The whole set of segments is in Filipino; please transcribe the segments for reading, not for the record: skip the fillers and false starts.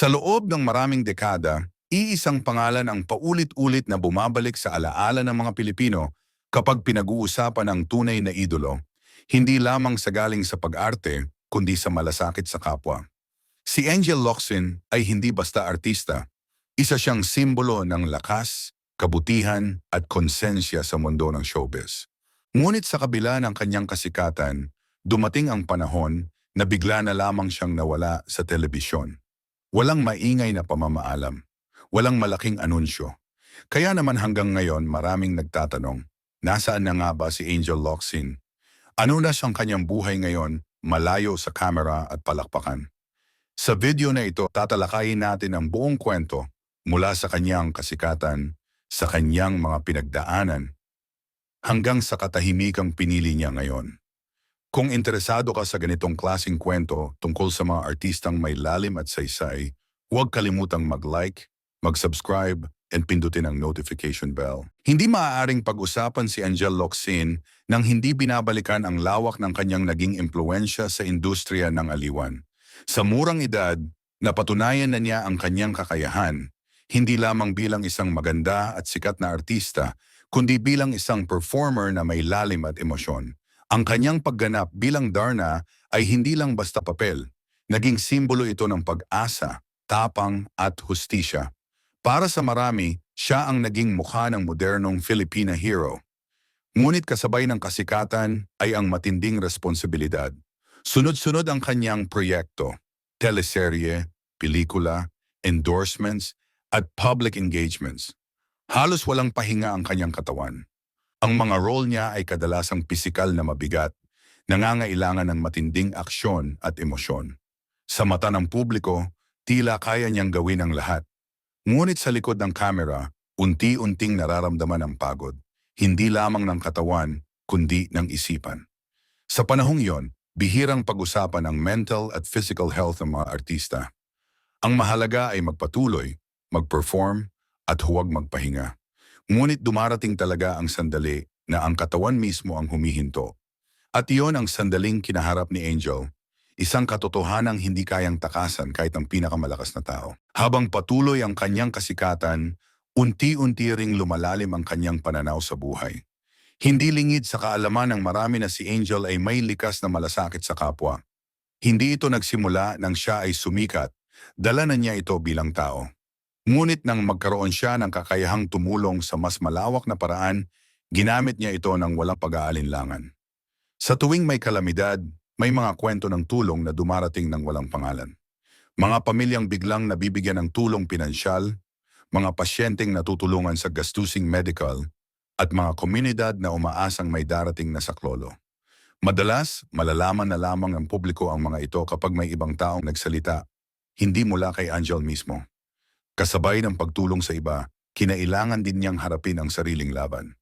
Sa loob ng maraming dekada, iisang pangalan ang paulit-ulit na bumabalik sa alaala ng mga Pilipino kapag pinag-uusapan ang tunay na idolo, hindi lamang sa galing sa pag-arte, kundi sa malasakit sa kapwa. Si Angel Locsin ay hindi basta artista. Isa siyang simbolo ng lakas, kabutihan at konsensya sa mundo ng showbiz. Ngunit sa kabila ng kanyang kasikatan, dumating ang panahon na bigla na lamang siyang nawala sa telebisyon. Walang maingay na pamamaalam, walang malaking anunsyo. Kaya naman hanggang ngayon maraming nagtatanong, nasaan na nga ba si Angel Locsin? Ano na siyang kanyang buhay ngayon, malayo sa kamera at palakpakan? Sa video na ito, tatalakayin natin ang buong kwento mula sa kanyang kasikatan, sa kanyang mga pinagdaanan, hanggang sa katahimikang pinili niya ngayon. Kung interesado ka sa ganitong klaseng kwento tungkol sa mga artistang may lalim at saysay, huwag kalimutang mag-like, mag-subscribe, and pindutin ang notification bell. Hindi maaaring pag-usapan si Angel Locsin nang hindi binabalikan ang lawak ng kanyang naging impluensya sa industriya ng aliwan. Sa murang edad, napatunayan na niya ang kanyang kakayahan, hindi lamang bilang isang maganda at sikat na artista, kundi bilang isang performer na may lalim at emosyon. Ang kanyang pagganap bilang Darna ay hindi lang basta papel. Naging simbolo ito ng pag-asa, tapang at hustisya. Para sa marami, siya ang naging mukha ng modernong Filipina hero. Ngunit kasabay ng kasikatan ay ang matinding responsibilidad. Sunod-sunod ang kanyang proyekto, teleserye, pelikula, endorsements, at public engagements. Halos walang pahinga ang kanyang katawan. Ang mga role niya ay kadalasang pisikal na mabigat, nangangailangan ng matinding aksyon at emosyon. Sa mata ng publiko, tila kaya niyang gawin ang lahat. Ngunit sa likod ng kamera, unti-unting nararamdaman ang pagod, hindi lamang ng katawan, kundi ng isipan. Sa panahong iyon, bihirang pag-usapan ang mental at physical health ng mga artista. Ang mahalaga ay magpatuloy, mag-perform, at huwag magpahinga. Ngunit dumarating talaga ang sandali na ang katawan mismo ang humihinto. At iyon ang sandaling kinaharap ni Angel, isang katotohanang hindi kayang takasan kahit ang pinakamalakas na tao. Habang patuloy ang kanyang kasikatan, unti-unti ring lumalalim ang kanyang pananaw sa buhay. Hindi lingid sa kaalaman ng marami na si Angel ay may likas na malasakit sa kapwa. Hindi ito nagsimula nang siya ay sumikat, dala na niya ito bilang tao. Ngunit nang magkaroon siya ng kakayahang tumulong sa mas malawak na paraan, ginamit niya ito ng walang pag-aalinlangan. Sa tuwing may kalamidad, may mga kwento ng tulong na dumarating ng walang pangalan. Mga pamilyang biglang nabibigyan ng tulong pinansyal, mga pasyenteng natutulungan sa gastusing medical, at mga komunidad na umaasang may darating na saklolo. Madalas, malalaman na lamang ng publiko ang mga ito kapag may ibang taong nagsalita, hindi mula kay Angel mismo. Kasabay ng pagtulong sa iba, kinailangan din niyang harapin ang sariling laban.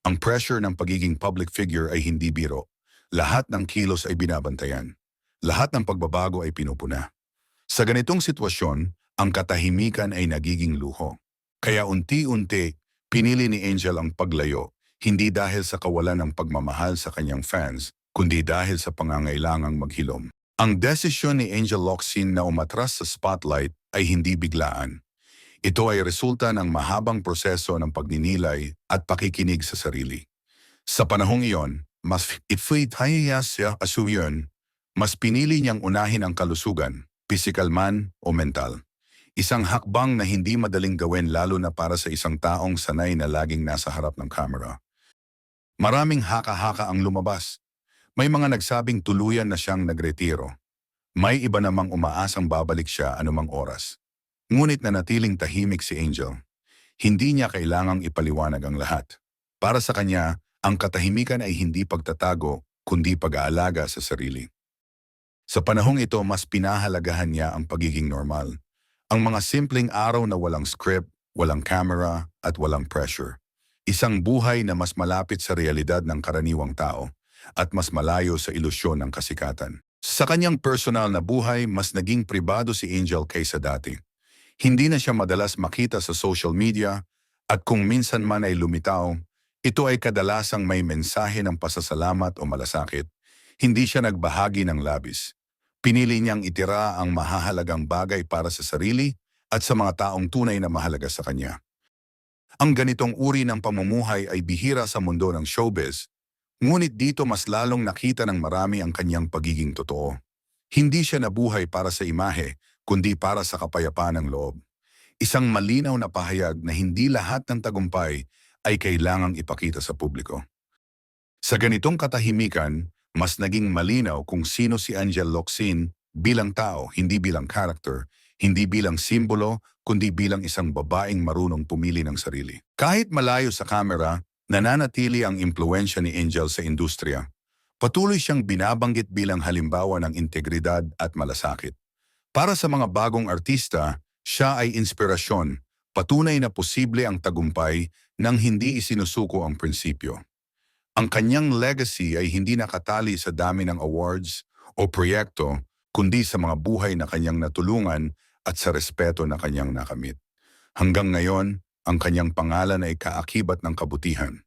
Ang pressure ng pagiging public figure ay hindi biro. Lahat ng kilos ay binabantayan. Lahat ng pagbabago ay pinupuna. Sa ganitong sitwasyon, ang katahimikan ay nagiging luho. Kaya unti-unti, pinili ni Angel ang paglayo, hindi dahil sa kawalan ng pagmamahal sa kanyang fans, kundi dahil sa pangangailangang maghilom. Ang desisyon ni Angel Locsin na umatras sa spotlight ay hindi biglaan. Ito ay resulta ng mahabang proseso ng pagninilay at pakikinig sa sarili. Sa panahong iyon, mas pinili niyang unahin ang kalusugan, pisikal man o mental. Isang hakbang na hindi madaling gawin lalo na para sa isang taong sanay na laging nasa harap ng kamera. Maraming haka-haka ang lumabas. May mga nagsabing tuluyan na siyang nagretiro. May iba namang umaasang babalik siya anumang oras. Ngunit nanatiling tahimik si Angel. Hindi niya kailangang ipaliwanag ang lahat. Para sa kanya, ang katahimikan ay hindi pagtatago, kundi pag-aalaga sa sarili. Sa panahong ito, mas pinahalagahan niya ang pagiging normal. Ang mga simpleng araw na walang script, walang camera, at walang pressure. Isang buhay na mas malapit sa realidad ng karaniwang tao at mas malayo sa ilusyon ng kasikatan. Sa kanyang personal na buhay, mas naging pribado si Angel kaysa dati. Hindi na siya madalas makita sa social media at kung minsan man ay lumitaw, ito ay kadalasang may mensahe ng pasasalamat o malasakit. Hindi siya nagbahagi ng labis. Pinili niyang itira ang mahahalagang bagay para sa sarili at sa mga taong tunay na mahalaga sa kanya. Ang ganitong uri ng pamumuhay ay bihira sa mundo ng showbiz, ngunit dito mas lalong nakita ng marami ang kanyang pagiging totoo. Hindi siya nabuhay para sa imahe, kundi para sa kapayapaan ng loob. Isang malinaw na pahayag na hindi lahat ng tagumpay ay kailangang ipakita sa publiko. Sa ganitong katahimikan, mas naging malinaw kung sino si Angel Locsin bilang tao, hindi bilang character, hindi bilang simbolo, kundi bilang isang babaeng marunong pumili ng sarili. Kahit malayo sa kamera, nananatili ang impluensya ni Angel sa industriya. Patuloy siyang binabanggit bilang halimbawa ng integridad at malasakit. Para sa mga bagong artista, siya ay inspirasyon, patunay na posible ang tagumpay nang hindi isinusuko ang prinsipyo. Ang kanyang legacy ay hindi nakatali sa dami ng awards o proyekto, kundi sa mga buhay na kanyang natulungan at sa respeto na kanyang nakamit. Hanggang ngayon, ang kanyang pangalan ay kaakibat ng kabutihan.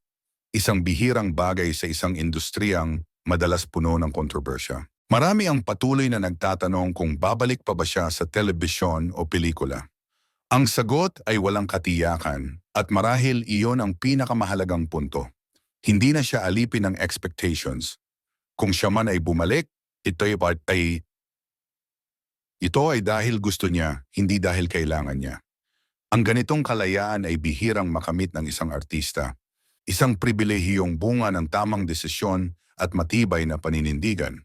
Isang bihirang bagay sa isang industriyang madalas puno ng kontrobersya. Marami ang patuloy na nagtatanong kung babalik pa ba siya sa telebisyon o pelikula. Ang sagot ay walang katiyakan at marahil iyon ang pinakamahalagang punto. Hindi na siya alipin ng expectations. Kung siya man ay bumalik, ito ay dahil gusto niya, hindi dahil kailangan niya. Ang ganitong kalayaan ay bihirang makamit ng isang artista. Isang pribilehiyong bunga ng tamang desisyon at matibay na paninindigan.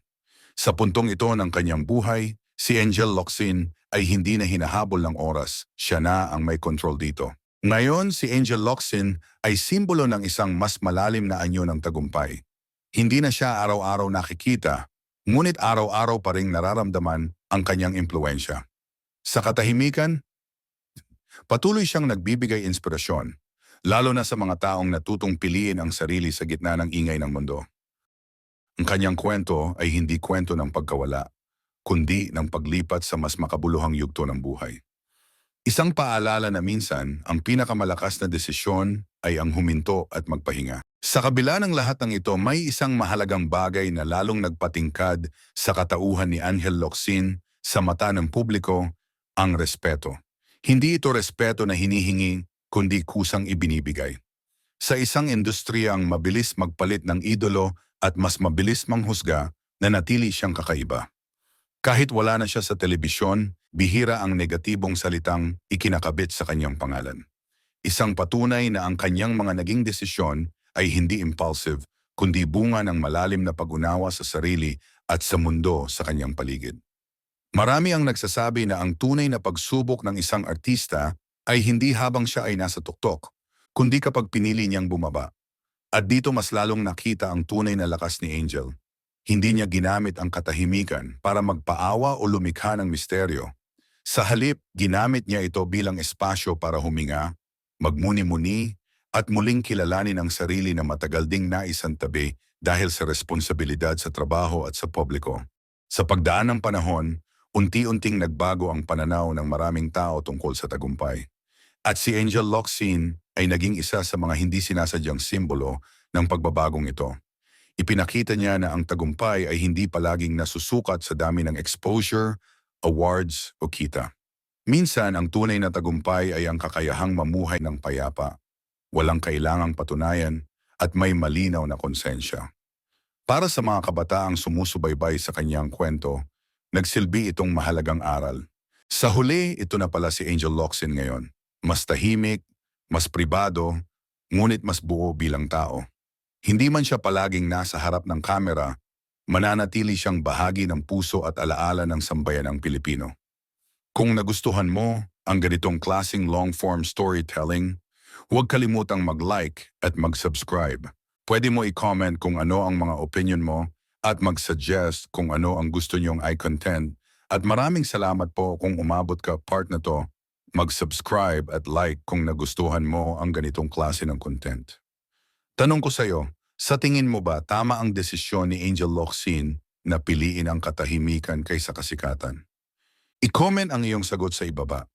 Sa puntong ito ng kanyang buhay, si Angel Locsin ay hindi na hinahabol ng oras. Siya na ang may control dito. Ngayon, si Angel Locsin ay simbolo ng isang mas malalim na anyo ng tagumpay. Hindi na siya araw-araw nakikita, ngunit araw-araw pa ring nararamdaman ang kanyang impluensya. Sa katahimikan, patuloy siyang nagbibigay inspirasyon, lalo na sa mga taong natutong piliin ang sarili sa gitna ng ingay ng mundo. Ang kanyang kwento ay hindi kwento ng pagkawala, kundi ng paglipat sa mas makabuluhang yugto ng buhay. Isang paalala na minsan, ang pinakamalakas na desisyon ay ang huminto at magpahinga. Sa kabila ng lahat ng ito, may isang mahalagang bagay na lalong nagpatingkad sa katauhan ni Angel Locsin sa mata ng publiko, ang respeto. Hindi ito respeto na hinihingi, kundi kusang ibinibigay. Sa isang industriyang mabilis magpalit ng idolo at mas mabilis manghusga, nanatili siyang kakaiba. Kahit wala na siya sa telebisyon, bihira ang negatibong salitang ikinakabit sa kanyang pangalan. Isang patunay na ang kanyang mga naging desisyon ay hindi impulsive, kundi bunga ng malalim na pag-unawa sa sarili at sa mundo sa kanyang paligid. Marami ang nagsasabi na ang tunay na pagsubok ng isang artista ay hindi habang siya ay nasa tuktok, kundi kapag pinili niyang bumaba. At dito mas lalong nakita ang tunay na lakas ni Angel. Hindi niya ginamit ang katahimikan para magpaawa o lumikha ng misteryo. Sa halip, ginamit niya ito bilang espasyo para huminga, magmuni-muni, at muling kilalanin ang sarili na matagal ding naisantabi dahil sa responsibilidad sa trabaho at sa publiko. Sa pagdaan ng panahon, unti-unting nagbago ang pananaw ng maraming tao tungkol sa tagumpay. At si Angel Locsin ay naging isa sa mga hindi sinasadyang simbolo ng pagbabagong ito. Ipinakita niya na ang tagumpay ay hindi palaging nasusukat sa dami ng exposure, awards o kita. Minsan, ang tunay na tagumpay ay ang kakayahang mamuhay ng payapa, walang kailangang patunayan at may malinaw na konsensya. Para sa mga kabataang sumusubaybay sa kanyang kwento, nagsilbi itong mahalagang aral. Sa huli, ito na pala si Angel Locsin ngayon. Mas tahimik, mas pribado, ngunit mas buo bilang tao. Hindi man siya palaging nasa harap ng kamera, mananatili siyang bahagi ng puso at alaala ng sambayanang Pilipino. Kung nagustuhan mo ang ganitong klaseng long-form storytelling, huwag kalimutang mag-like at mag-subscribe. Pwede mo i-comment kung ano ang mga opinion mo at mag-suggest kung ano ang gusto niyong i-content. At maraming salamat po kung umabot ka part na to. Mag-subscribe at like kung nagustuhan mo ang ganitong klase ng content. Tanong ko sa'yo, sa tingin mo ba tama ang desisyon ni Angel Locsin na piliin ang katahimikan kaysa kasikatan? I-comment ang iyong sagot sa ibaba.